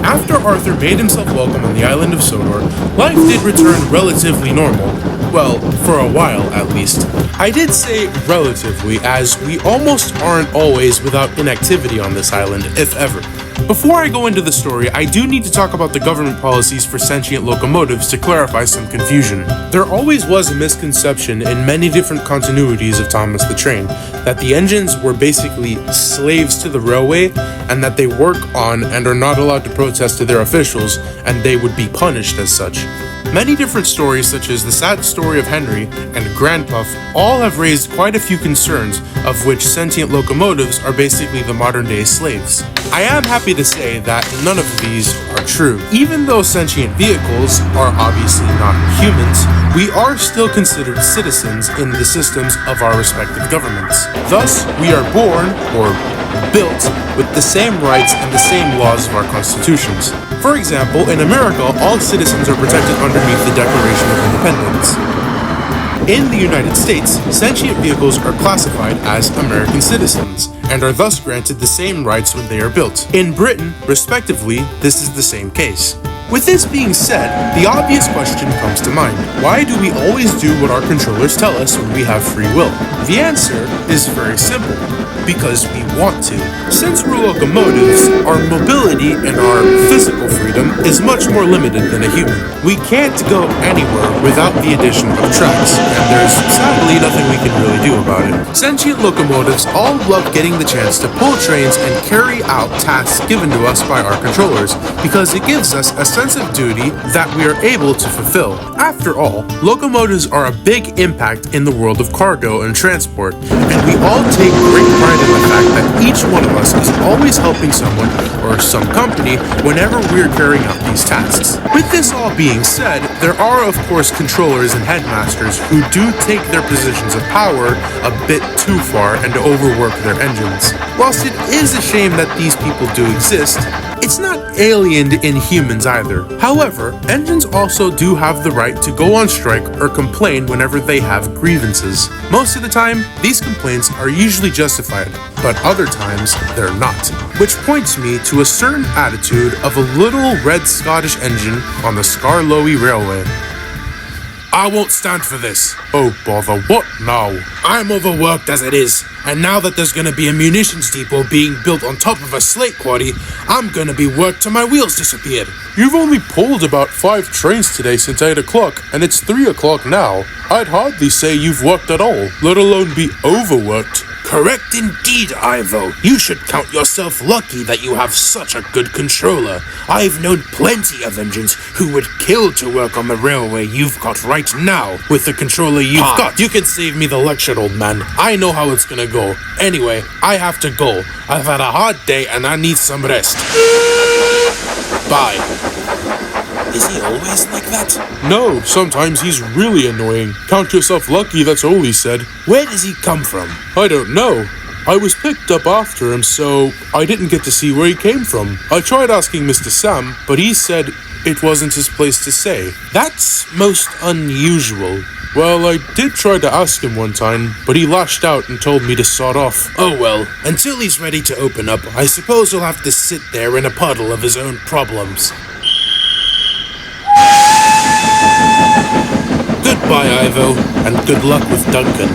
After Arthur made himself welcome on the island of Sodor, life did return relatively normal. Well, for a while at least. I did say relatively, as we almost aren't always without inactivity on this island, if ever. Before I go into the story, I do need to talk about the government policies for sentient locomotives to clarify some confusion. There always was a misconception in many different continuities of Thomas the Train that the engines were basically slaves to the railway and that they work on and are not allowed to protest to their officials and they would be punished as such. Many different stories, such as the sad story of Henry and Grandpuff, all have raised quite a few concerns, of which sentient locomotives are basically the modern-day slaves. I am happy to say that none of these are true. Even though sentient vehicles are obviously not humans, we are still considered citizens in the systems of our respective governments. Thus, we are born, or built, with the same rights and the same laws of our constitutions. For example, in America, all citizens are protected underneath the Declaration of Independence. In the United States, sentient vehicles are classified as American citizens, and are thus granted the same rights when they are built. In Britain, respectively, this is the same case. With this being said, the obvious question comes to mind. Why do we always do what our controllers tell us when we have free will? The answer is very simple. Because we want to. Since we're locomotives, our mobility and our physical freedom is much more limited than a human. We can't go anywhere without the addition of tracks, and there's sadly nothing we can really do about it. Sentient locomotives all love getting the chance to pull trains and carry out tasks given to us by our controllers, because it gives us a sense of duty that we are able to fulfill. After all, locomotives are a big impact in the world of cargo and transport, and we all take great pride in the fact that each one of us is always helping someone or some company whenever we're carrying out these tasks. With this all being said, there are of course controllers and headmasters who do take their positions of power a bit too far and overwork their engines. Whilst it is a shame that these people do exist, it's not alien in humans either. However, engines also do have the right to go on strike or complain whenever they have grievances. Most of the time, these complaints are usually justified, but other times they're not. Which points me to a certain attitude of a little red Scottish engine on the Scarlowy Railway. I won't stand for this. Oh bother, what now? I'm overworked as it is, and now that there's gonna be a munitions depot being built on top of a slate quarry, I'm gonna be worked till my wheels disappeared. You've only pulled about 5 trains today since 8 o'clock, and it's 3 o'clock now. I'd hardly say you've worked at all, let alone be overworked. Correct indeed, Ivo. You should count yourself lucky that you have such a good controller. I've known plenty of engines who would kill to work on the railway you've got right now with the controller you've got. You can save me the lecture, old man. I know how it's gonna go. Anyway, I have to go. I've had a hard day and I need some rest. Bye. Is he always like that? No, sometimes he's really annoying. Count yourself lucky, that's all he said. Where does he come from? I don't know. I was picked up after him, so I didn't get to see where he came from. I tried asking Mr. Sam, but he said it wasn't his place to say. That's most unusual. Well, I did try to ask him one time, but he lashed out and told me to sod off. Oh well, until he's ready to open up, I suppose he'll have to sit there in a puddle of his own problems. Goodbye, Ivo, and good luck with Duncan.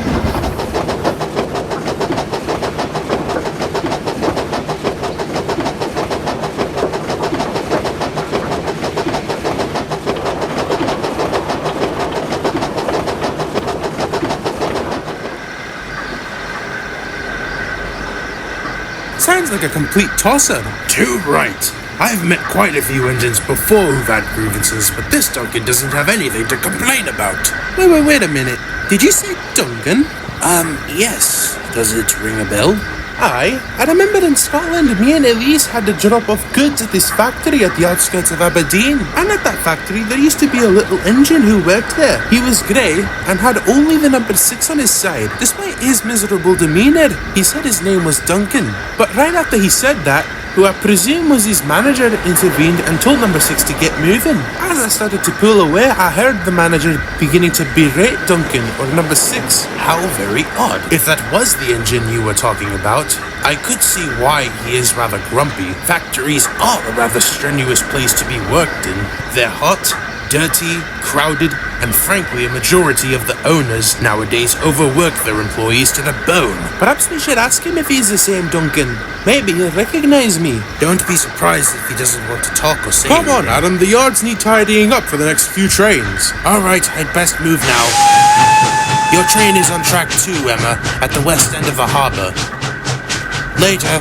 Sounds like a complete toss-up. Too right. I've met quite a few engines before who've had grievances, but this Duncan doesn't have anything to complain about. Wait a minute. Did you say Duncan? Yes. Does it ring a bell? Aye. I remember in Scotland, me and Elise had to drop off goods at this factory at the outskirts of Aberdeen. And at that factory, there used to be a little engine who worked there. He was grey and had only the number 6 on his side. Despite his miserable demeanour, he said his name was Duncan. But right after he said that, who I presume was his manager, intervened and told number 6 to get moving. As I started to pull away, I heard the manager beginning to berate Duncan, or number 6. How very odd. If that was the engine you were talking about, I could see why he is rather grumpy. Factories are a rather strenuous place to be worked in. They're hot, dirty, crowded, and frankly, a majority of the owners nowadays overwork their employees to the bone. Perhaps we should ask him if he's the same Duncan. Maybe he'll recognize me. Don't be surprised if he doesn't want to talk or say anything. Come on, Adam, the yards need tidying up for the next few trains. Alright, I'd best move now. Your train is on track 2, Emma, at the west end of the harbor. Later.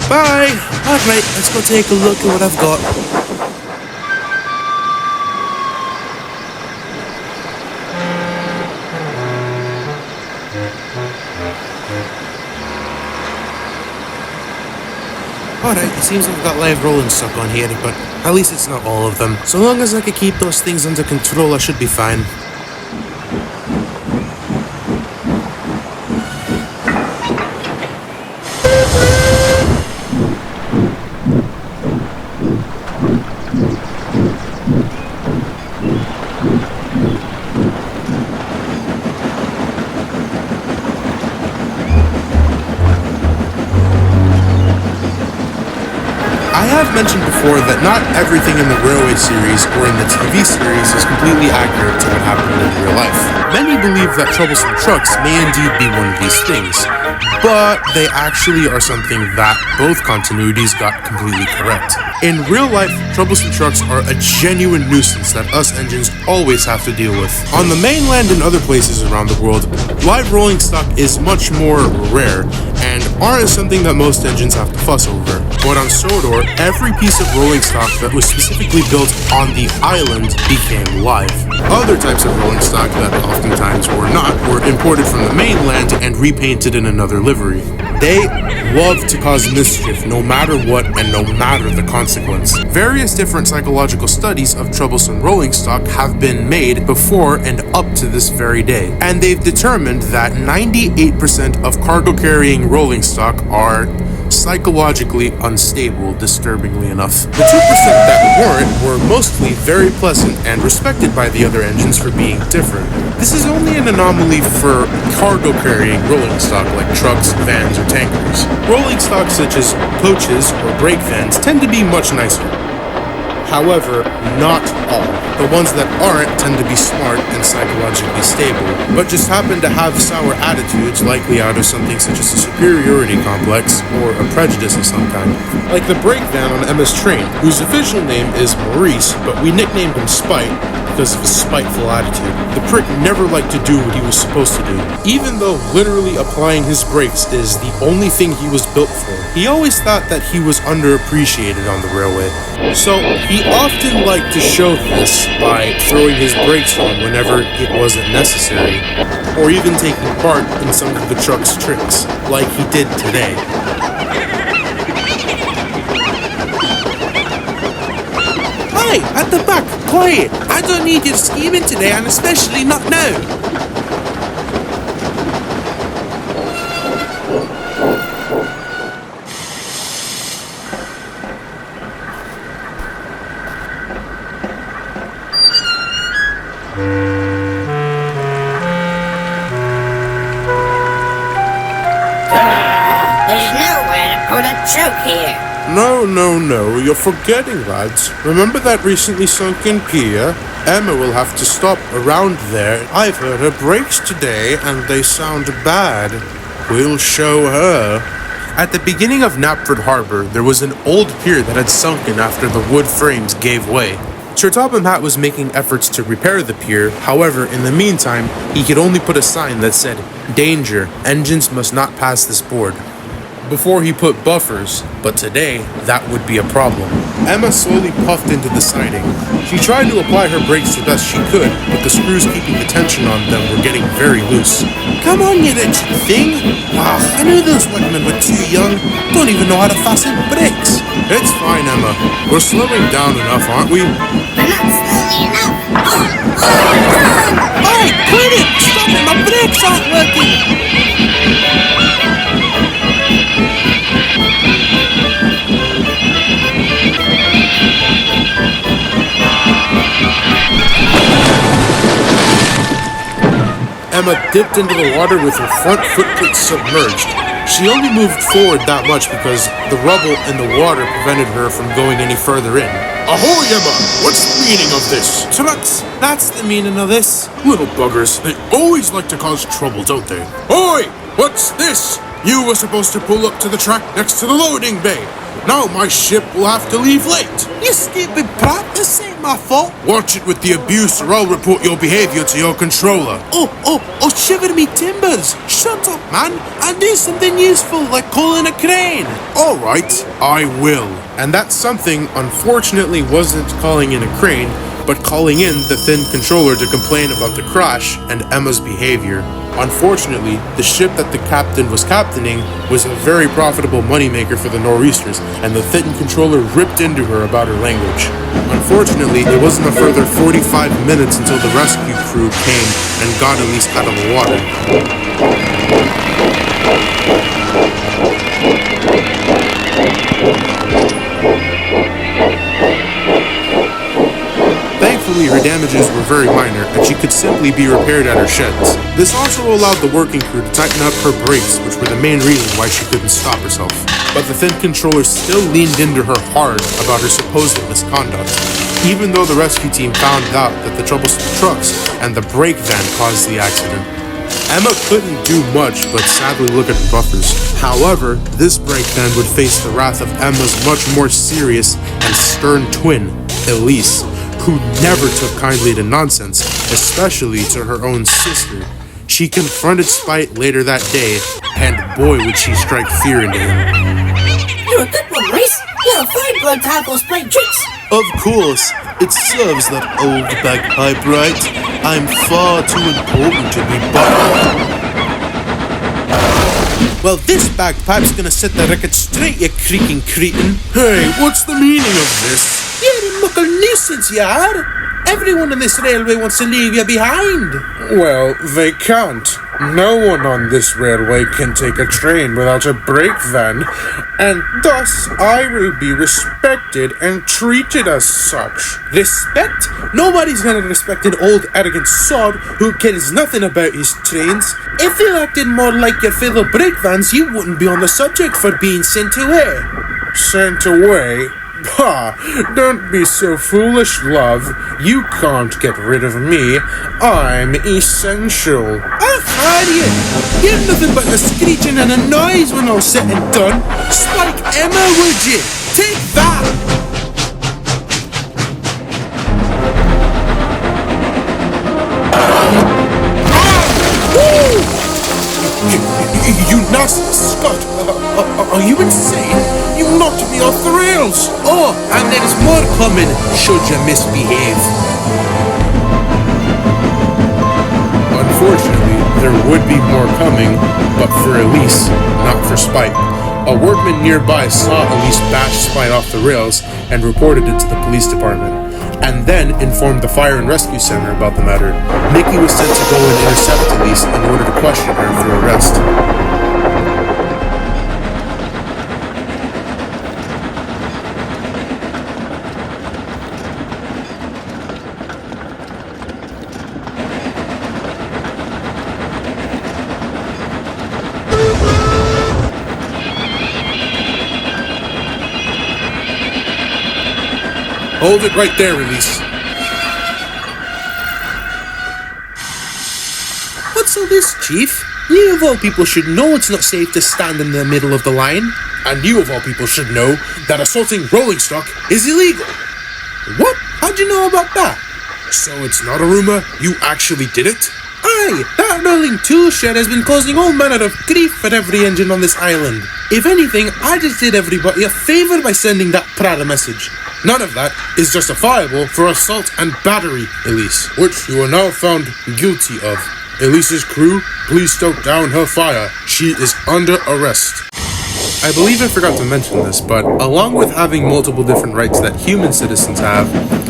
Bye! Alright, let's go take a look at what I've got. Alright, it seems I've got live rolling stock on here, but at least it's not all of them. So long as I can keep those things under control, I should be fine. I have mentioned before that not everything in the Railway series or in the TV series is completely accurate to what happened in real life. Many believe that Troublesome trucks may indeed be one of these things, but they actually are something that both continuities got completely correct. In real life, Troublesome trucks are a genuine nuisance that us engines always have to deal with. On the mainland and other places around the world, live rolling stock is much more rare and aren't something that most engines have to fuss over. But on Sodor, every piece of rolling stock that was specifically built on the island became live. Other types of rolling stock that oftentimes were not were imported from the mainland and repainted in another livery. They love to cause mischief no matter what and no matter the consequence. Various different psychological studies of troublesome rolling stock have been made before and up to this very day, and they've determined that 98% of cargo carrying rolling stock are psychologically unstable, disturbingly enough. The 2% that weren't were mostly very pleasant and respected by the other engines for being different. This is only an anomaly for cargo carrying rolling stock like trucks, vans, or tankers. Rolling stock such as coaches or brakevans tend to be much nicer. However, not all. The ones that aren't tend to be smart and psychologically stable, but just happen to have sour attitudes, likely out of something such as a superiority complex or a prejudice of some kind. Like the brakevan on Emma's train, whose official name is Maurice, but we nicknamed him Spite because of his spiteful attitude. The prick never liked to do what he was supposed to do, even though literally applying his brakes is the only thing he was built for. He always thought that he was underappreciated on the railway, so he often liked to show this by throwing his brakes on whenever it wasn't necessary, or even taking part in some of the truck's tricks, like he did today. Hey, at the back, quiet! I don't need your scheming today, and especially not now! There's nowhere to put a choke here. No, you're forgetting, lads. Remember that recently sunken pier? Emma will have to stop around there. I've heard her brakes today, and they sound bad. We'll show her. At the beginning of Knapford Harbour, there was an old pier that had sunken after the wood frames gave way. Sir Topham Hatt was making efforts to repair the pier. However, in the meantime, he could only put a sign that said, "Danger, engines must not pass this board," before he put buffers, but today, that would be a problem. Emma slowly puffed into the siding. She tried to apply her brakes the best she could, but the screws keeping the tension on them were getting very loose. Come on, you wretched thing! Ah, I knew those workmen were too young. Don't even know how to fasten brakes. It's fine, Emma. We're slowing down enough, aren't we? We're not slowly enough. Hey, quit it! Stop it! My brakes aren't working! Emma dipped into the water with her front footprint submerged. She only moved forward that much because the rubble in the water prevented her from going any further in. Ahoy, Emma! What's the meaning of this? Trucks, that's the meaning of this. Little buggers, they always like to cause trouble, don't they? Oi! What's this? You were supposed to pull up to the track next to the loading bay. Now my ship will have to leave late. You stupid prat, this ain't my fault. Watch it with the abuse or I'll report your behavior to your controller. Oh, shiver me timbers. Shut up, man, and do something useful like calling a crane. Alright, I will. And that something, unfortunately, wasn't calling in a crane, but calling in the thin controller to complain about the crash and Emma's behavior. Unfortunately, the ship that the captain was captaining was a very profitable moneymaker for the Nor'easters, and the thin controller ripped into her about her language. Unfortunately, it wasn't a further 45 minutes until the rescue crew came and got Elise out of the water. Thankfully, her damages were very minor, and she could simply be repaired at her sheds. This also allowed the working crew to tighten up her brakes, which were the main reason why she couldn't stop herself. But the thin controller still leaned into her hard about her supposed misconduct, even though the rescue team found out that the troublesome trucks and the brakevan caused the accident. Emma couldn't do much but sadly look at the buffers. However, this brakevan would face the wrath of Emma's much more serious and stern twin, Elise, who never took kindly to nonsense, especially to her own sister. She confronted Spite later that day, and boy would she strike fear into him. You're a good one, Reese. You're a fine bloke to have those playing tricks. Of course, it serves that old bagpipe right. I'm far too important to be bothered. Well, this bagpipe's gonna set the record straight, you creaking cretin. Hey, what's the meaning of this? You're a muckle nuisance, you are. Everyone on this railway wants to leave you behind. Well, they can't. No one on this railway can take a train without a brakevan, and thus I will be respected and treated as such. Respect? Nobody's gonna respect an old arrogant sod who cares nothing about his trains. If you acted more like your fellow Brakevans, you wouldn't be on the subject for being sent away. Sent away? Bah, don't be so foolish, love. You can't get rid of me. I'm essential. I've had you. You're nothing but a screeching and a noise when all's said and done. Spike Emma, would you? Take that! You nasty Scot! Are you insane? You knocked me off the rails! Oh, and there's more coming, should you misbehave. Unfortunately, there would be more coming, but for Elise, not for Spite. A workman nearby saw Elise bash Spite off the rails and reported it to the police department, and then informed the fire and rescue center about the matter. Mickey was sent to go and intercept Elise in order to question her for arrest. Hold it right there, Elise. What's all this, Chief? You of all people should know it's not safe to stand in the middle of the line. And you of all people should know that assaulting rolling stock is illegal. What? How'd you know about that? So it's not a rumor? You actually did it? Aye, that rolling tool shed has been causing all manner of grief for every engine on this island. If anything, I just did everybody a favour by sending that Prada message. None of that is justifiable for assault and battery, Elise, which you are now found guilty of. Elise's crew, please stoke down her fire. She is under arrest. I believe I forgot to mention this, but along with having multiple different rights that human citizens have,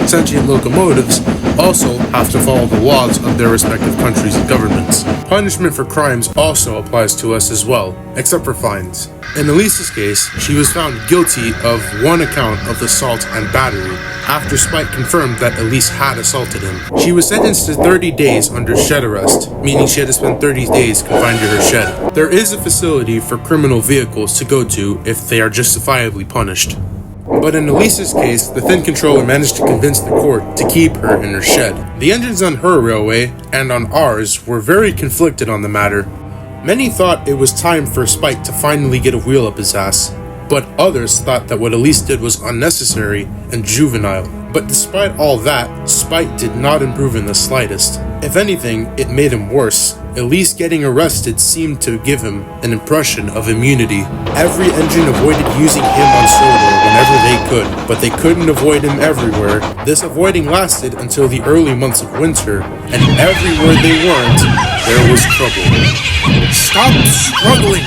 sentient locomotives also have to follow the laws of their respective countries and governments. Punishment for crimes also applies to us as well, except for fines. In Elise's case, she was found guilty of one account of assault and battery, after Spike confirmed that Elise had assaulted him. She was sentenced to 30 days under shed arrest, meaning she had to spend 30 days confined to her shed. There is a facility for criminal vehicles to go to if they are justifiably punished. But in Elise's case, the Thin Controller managed to convince the court to keep her in her shed. The engines on her railway and on ours were very conflicted on the matter. Many thought it was time for Spike to finally get a wheel up his ass, but others thought that what Elise did was unnecessary and juvenile. But despite all that, Spike did not improve in the slightest. If anything, it made him worse. Elise getting arrested seemed to give him an impression of immunity. Every engine avoided using him on Sodor whenever they could, but they couldn't avoid him everywhere. This avoiding lasted until the early months of winter, and everywhere they weren't, there was trouble. Stop struggling!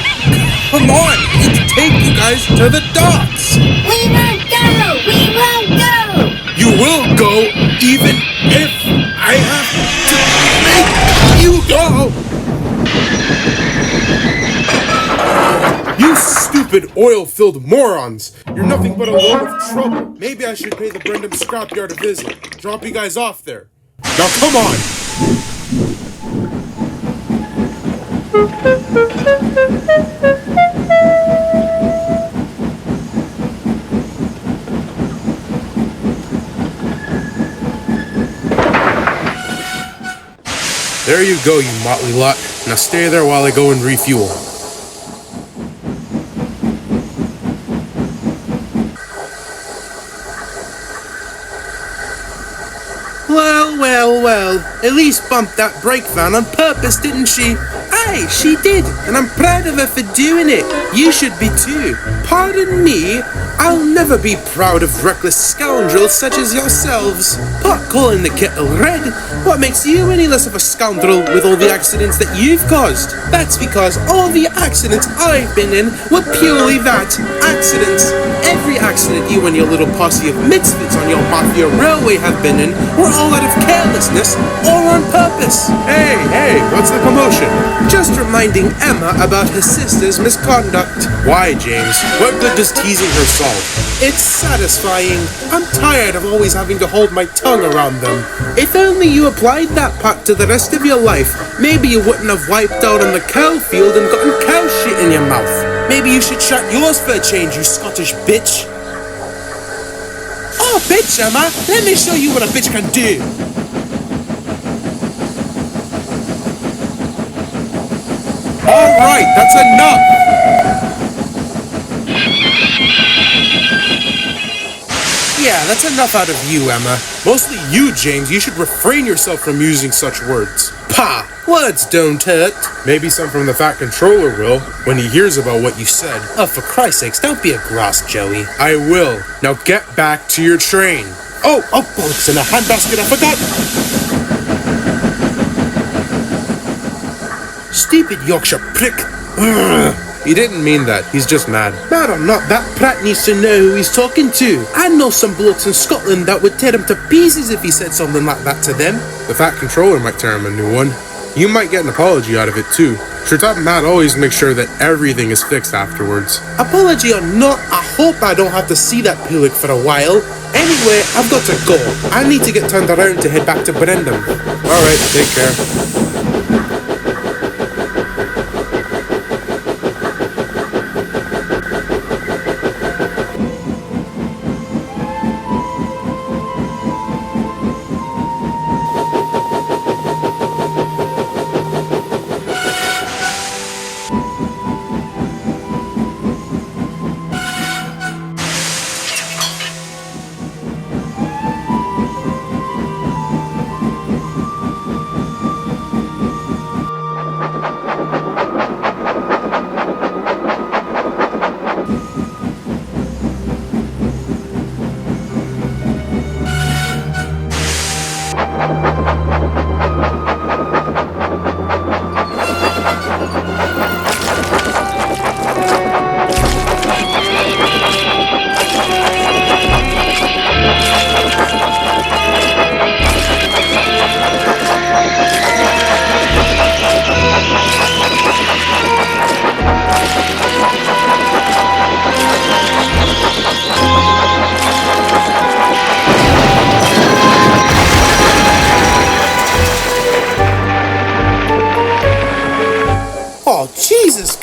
Come on! We need to take you guys to the docks! We won't go! We won't go! You will go even if I have to make you go! You stupid oil-filled morons! You're nothing but a load of trouble. Maybe I should pay the Brendan scrapyard a visit. Drop you guys off there. Now come on! There you go, you motley lot. Now stay there while I go and refuel. Well, Elise bumped that brakevan on purpose, didn't she? Aye, she did, and I'm proud of her for doing it. You should be too. Pardon me, I'll never be proud of reckless scoundrels such as yourselves. Pot calling the kettle red. What makes you any less of a scoundrel with all the accidents that you've caused? That's because all the accidents I've been in were purely that, accidents. Every accident you and your little posse of misfits on your mafia railway have been in were all out of carelessness or on purpose. Hey, what's the commotion? Just reminding Emma about her sister's misconduct. Why, James? What good does teasing her solve? It's satisfying. I'm tired of always having to hold my tongue around them. If only you applied that part to the rest of your life, maybe you wouldn't have wiped out on the cow field and gotten cow shit in your mouth. Maybe you should shut yours for a change, you Scottish bitch. Oh, bitch, Emma, let me show you what a bitch can do. All right, that's enough. Yeah, that's enough out of you, Emma. Mostly you, James. You should refrain yourself from using such words. Pah! Words don't hurt. Maybe some from the Fat Controller will, when he hears about what you said. Oh, for Christ's sakes, don't be a grass, Joey. I will. Now get back to your train. Oh, bollocks, in a handbasket, I forgot. Stupid Yorkshire prick. Ugh. He didn't mean that. He's just mad. Mad or not, that prat needs to know who he's talking to. I know some blokes in Scotland that would tear him to pieces if he said something like that to them. The Fat Controller might tear him a new one. You might get an apology out of it too. Sure-top Matt always makes sure that everything is fixed afterwards. Apology or not, I hope I don't have to see that pillock for a while. Anyway, I've got to go. I need to get turned around to head back to Brendan. Alright, take care.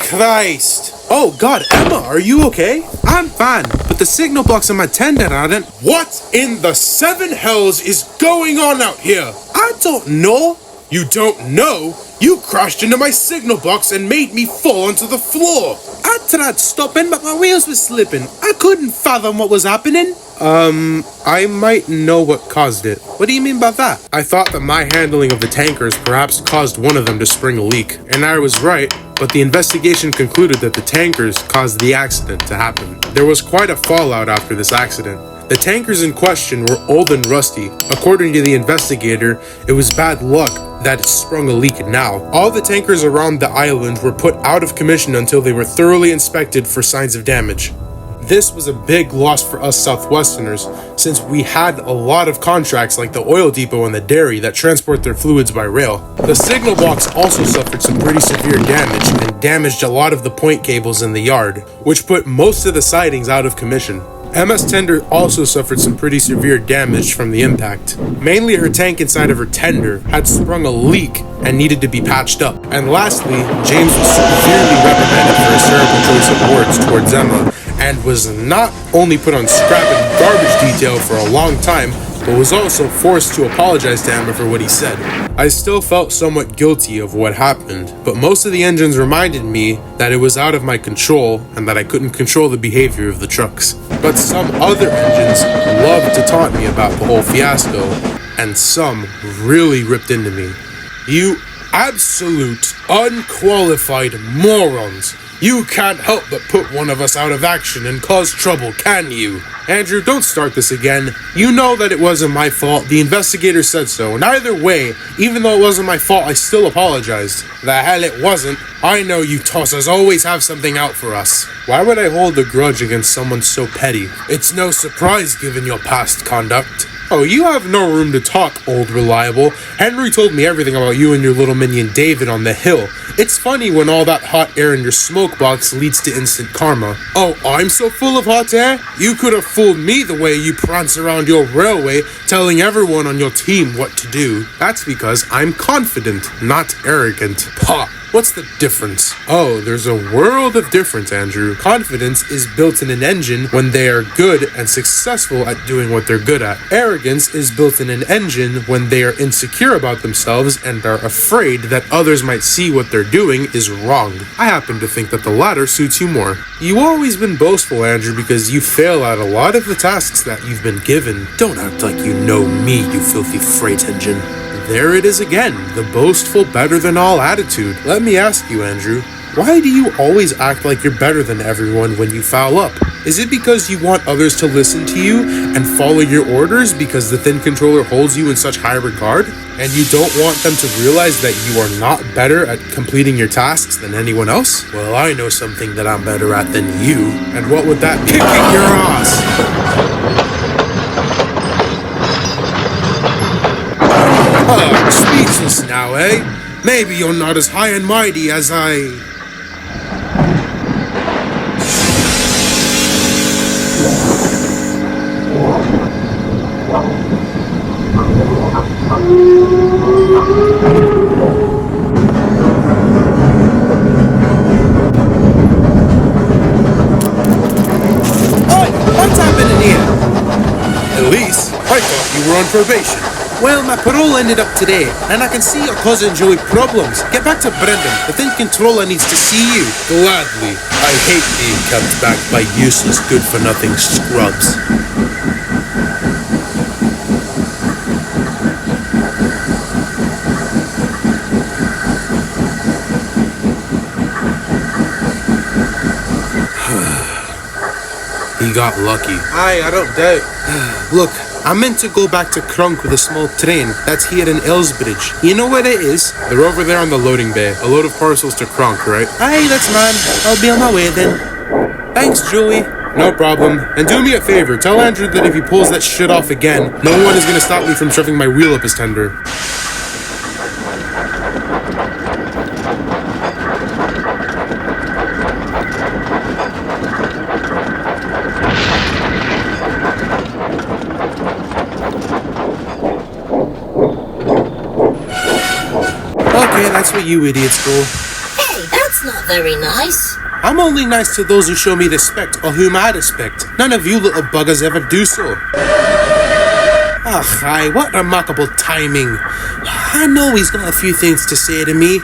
Christ! Oh God, Emma, are you okay? I'm fine, but the signal box on my tender aren't. What in the seven hells is going on out here? I don't know. You don't know? You crashed into my signal box and made me fall onto the floor. I tried stopping, but my wheels were slipping. I couldn't fathom what was happening. I might know what caused it. What do you mean by that? I thought that my handling of the tankers perhaps caused one of them to spring a leak. And I was right, but the investigation concluded that the tankers caused the accident to happen. There was quite a fallout after this accident. The tankers in question were old and rusty. According to the investigator, it was bad luck that it sprung a leak now. All the tankers around the island were put out of commission until they were thoroughly inspected for signs of damage. This was a big loss for us Southwesterners, since we had a lot of contracts like the oil depot and the dairy that transport their fluids by rail. The signal box also suffered some pretty severe damage and damaged a lot of the point cables in the yard, which put most of the sidings out of commission. MS Tender also suffered some pretty severe damage from the impact. Mainly her tank inside of her tender had sprung a leak and needed to be patched up. And lastly, James was severely reprimanded for his terrible choice of words towards Emma, and was not only put on scrap and garbage detail for a long time, but was also forced to apologize to Emma for what he said. I still felt somewhat guilty of what happened, but most of the engines reminded me that it was out of my control and that I couldn't control the behavior of the trucks. But some other engines loved to taunt me about the whole fiasco, and some really ripped into me. You absolute, unqualified morons! You can't help but put one of us out of action and cause trouble, can you? Andrew, don't start this again. You know that it wasn't my fault. The investigator said so. And either way, even though it wasn't my fault, I still apologized. The hell it wasn't. I know you tossers always have something out for us. Why would I hold a grudge against someone so petty? It's no surprise given your past conduct. Oh, you have no room to talk, old reliable. Henry told me everything about you and your little minion David on the hill. It's funny when all that hot air in your smoke box leads to instant karma. Oh, I'm so full of hot air? You could have fooled me the way you prance around your railway telling everyone on your team what to do. That's because I'm confident, not arrogant. Pah! What's the difference? Oh, there's a world of difference, Andrew. Confidence is built in an engine when they are good and successful at doing what they're good at. Arrogance is built in an engine when they are insecure about themselves and are afraid that others might see what they're doing is wrong. I happen to think that the latter suits you more. You've always been boastful, Andrew, because you fail at a lot of the tasks that you've been given. Don't act like you know me, you filthy freight engine. There it is again, the boastful better-than-all attitude. Let me ask you, Andrew, why do you always act like you're better than everyone when you foul up? Is it because you want others to listen to you and follow your orders because the thin controller holds you in such high regard? And you don't want them to realize that you are not better at completing your tasks than anyone else? Well, I know something that I'm better at than you. And what would that be? Kicking your ass! Oh, speechless now, eh? Maybe you're not as high and mighty as I... Oi, what's happening here? Elise, I thought you were on probation. Well, my parole ended up today, and I can see your cousin Joey Problems. Get back to Brendan. The thin controller needs to see you. Gladly. I hate being kept back by useless, good-for-nothing scrubs. He got lucky. Aye, I don't doubt. Look, I meant to go back to Crunk with a small train that's here in Elsbridge. You know where it is? They're over there on the loading bay. A load of parcels to Kronk, right? Aye, that's man. I'll be on my way then. Thanks, Joey. No problem. And do me a favor. Tell Andrew that if he pulls that shit off again, no one is gonna stop me from shoving my wheel up his tender. Okay, that's where you idiots go. Hey, that's not very nice. I'm only nice to those who show me respect or whom I respect. None of you little buggers ever do so. Ah, hi, what remarkable timing. I know he's got a few things to say to me.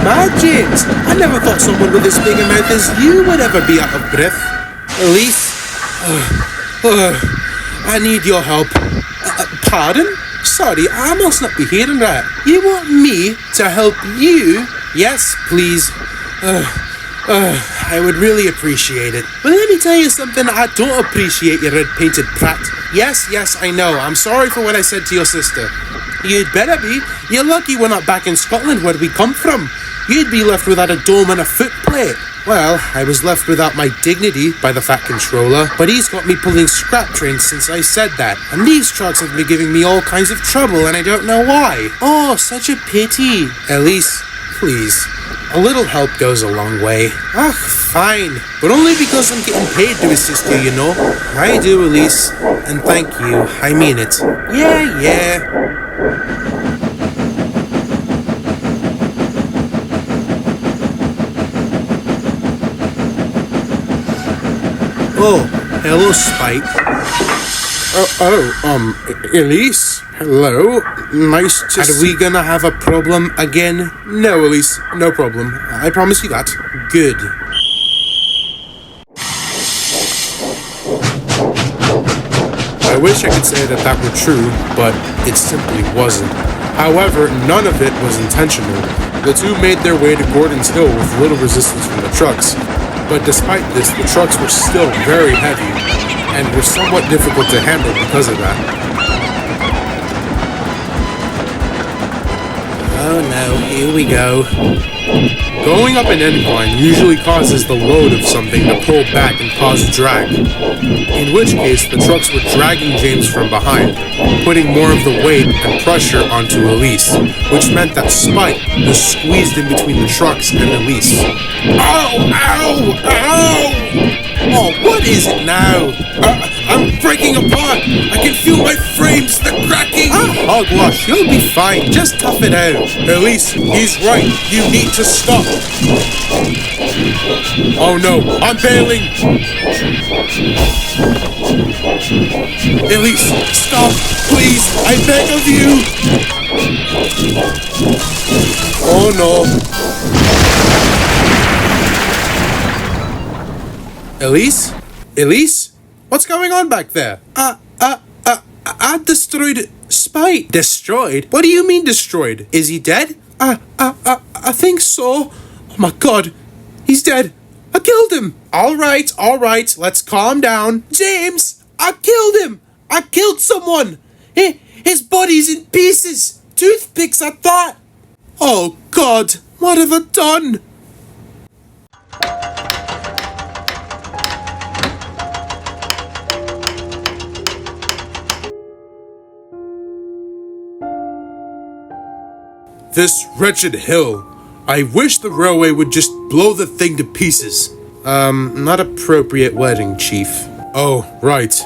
My James, I never thought someone with as big a mouth as you would ever be out of breath. Elise, I need your help. Pardon? Sorry, I must not be hearing that. You want me to help you? Yes, please. I would really appreciate it. But let me tell you something, I don't appreciate your red-painted prat. Yes, I know. I'm sorry for what I said to your sister. You'd better be. You're lucky we're not back in Scotland where we come from. You'd be left without a dome and a footplate. Well, I was left without my dignity by the Fat Controller, but he's got me pulling scrap trains since I said that. And these trucks have been giving me all kinds of trouble and I don't know why. Oh, such a pity. Elise, please. A little help goes a long way. Ah, fine. But only because I'm getting paid to assist you, you know. I do, Elise. And thank you. I mean it. Yeah. Oh, hello, Spike. Elise? Hello? Nice to Are we gonna have a problem again? No, Elise, no problem. I promise you that. Good. I wish I could say that were true, but it simply wasn't. However, none of it was intentional. The two made their way to Gordon's Hill with little resistance from the trucks. But despite this, the trucks were still very heavy, and were somewhat difficult to handle because of that. Oh no, here we go. Going up an incline usually causes the load of something to pull back and cause drag, in which case the trucks were dragging James from behind, putting more of the weight and pressure onto Elise, which meant that Spike was squeezed in between the trucks and Elise. Ow! Oh, what is it now? I'm breaking apart! I can feel my frames, they're cracking! Hogwash, you'll be fine. Just tough it out. Elise, he's right. You need to stop. Oh no, I'm bailing! Elise, stop, please, I beg of you! Oh no. Elise? Elise? What's going on back there? I destroyed Spike. Destroyed? What do you mean destroyed? Is he dead? I think so. Oh my god. He's dead. I killed him. All right. Let's calm down. James, I killed him. I killed someone. His body's in pieces. Toothpicks, I thought. Oh god. What have I done? This wretched hill. I wish the railway would just blow the thing to pieces. Not appropriate wording, Chief. Oh, right.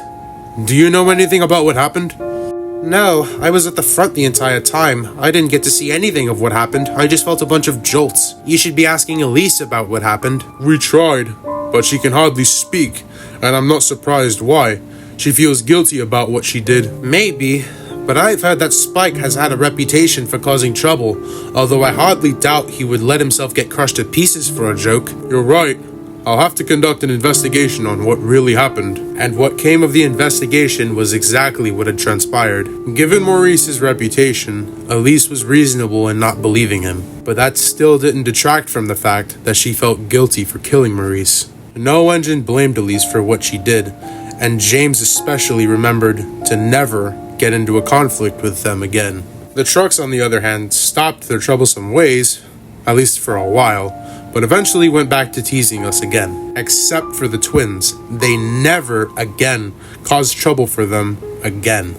Do you know anything about what happened? No, I was at the front the entire time. I didn't get to see anything of what happened. I just felt a bunch of jolts. You should be asking Elise about what happened. We tried, but she can hardly speak, and I'm not surprised why. She feels guilty about what she did. Maybe, but I've heard that Spike has had a reputation for causing trouble, although I hardly doubt he would let himself get crushed to pieces for a joke. You're right. I'll have to conduct an investigation on what really happened. And what came of the investigation was exactly what had transpired. Given Maurice's reputation, Elise was reasonable in not believing him, but that still didn't detract from the fact that she felt guilty for killing Maurice. No engine blamed Elise for what she did, and James especially remembered to never get into a conflict with them again. The trucks, on the other hand, stopped their troublesome ways, at least for a while, but eventually went back to teasing us again. Except for the twins. They never again caused trouble for them again.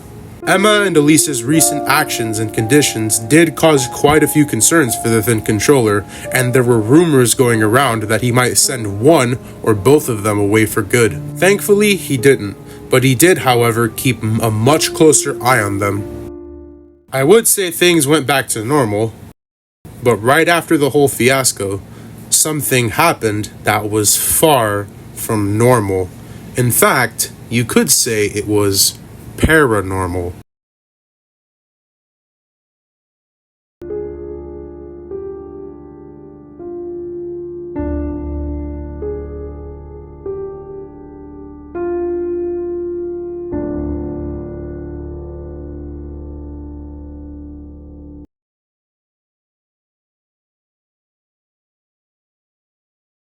Emma and Elise's recent actions and conditions did cause quite a few concerns for the Thin Controller, and there were rumors going around that he might send one or both of them away for good. Thankfully, he didn't, but he did, however, keep a much closer eye on them. I would say things went back to normal, but right after the whole fiasco, something happened that was far from normal. In fact, you could say it was paranormal.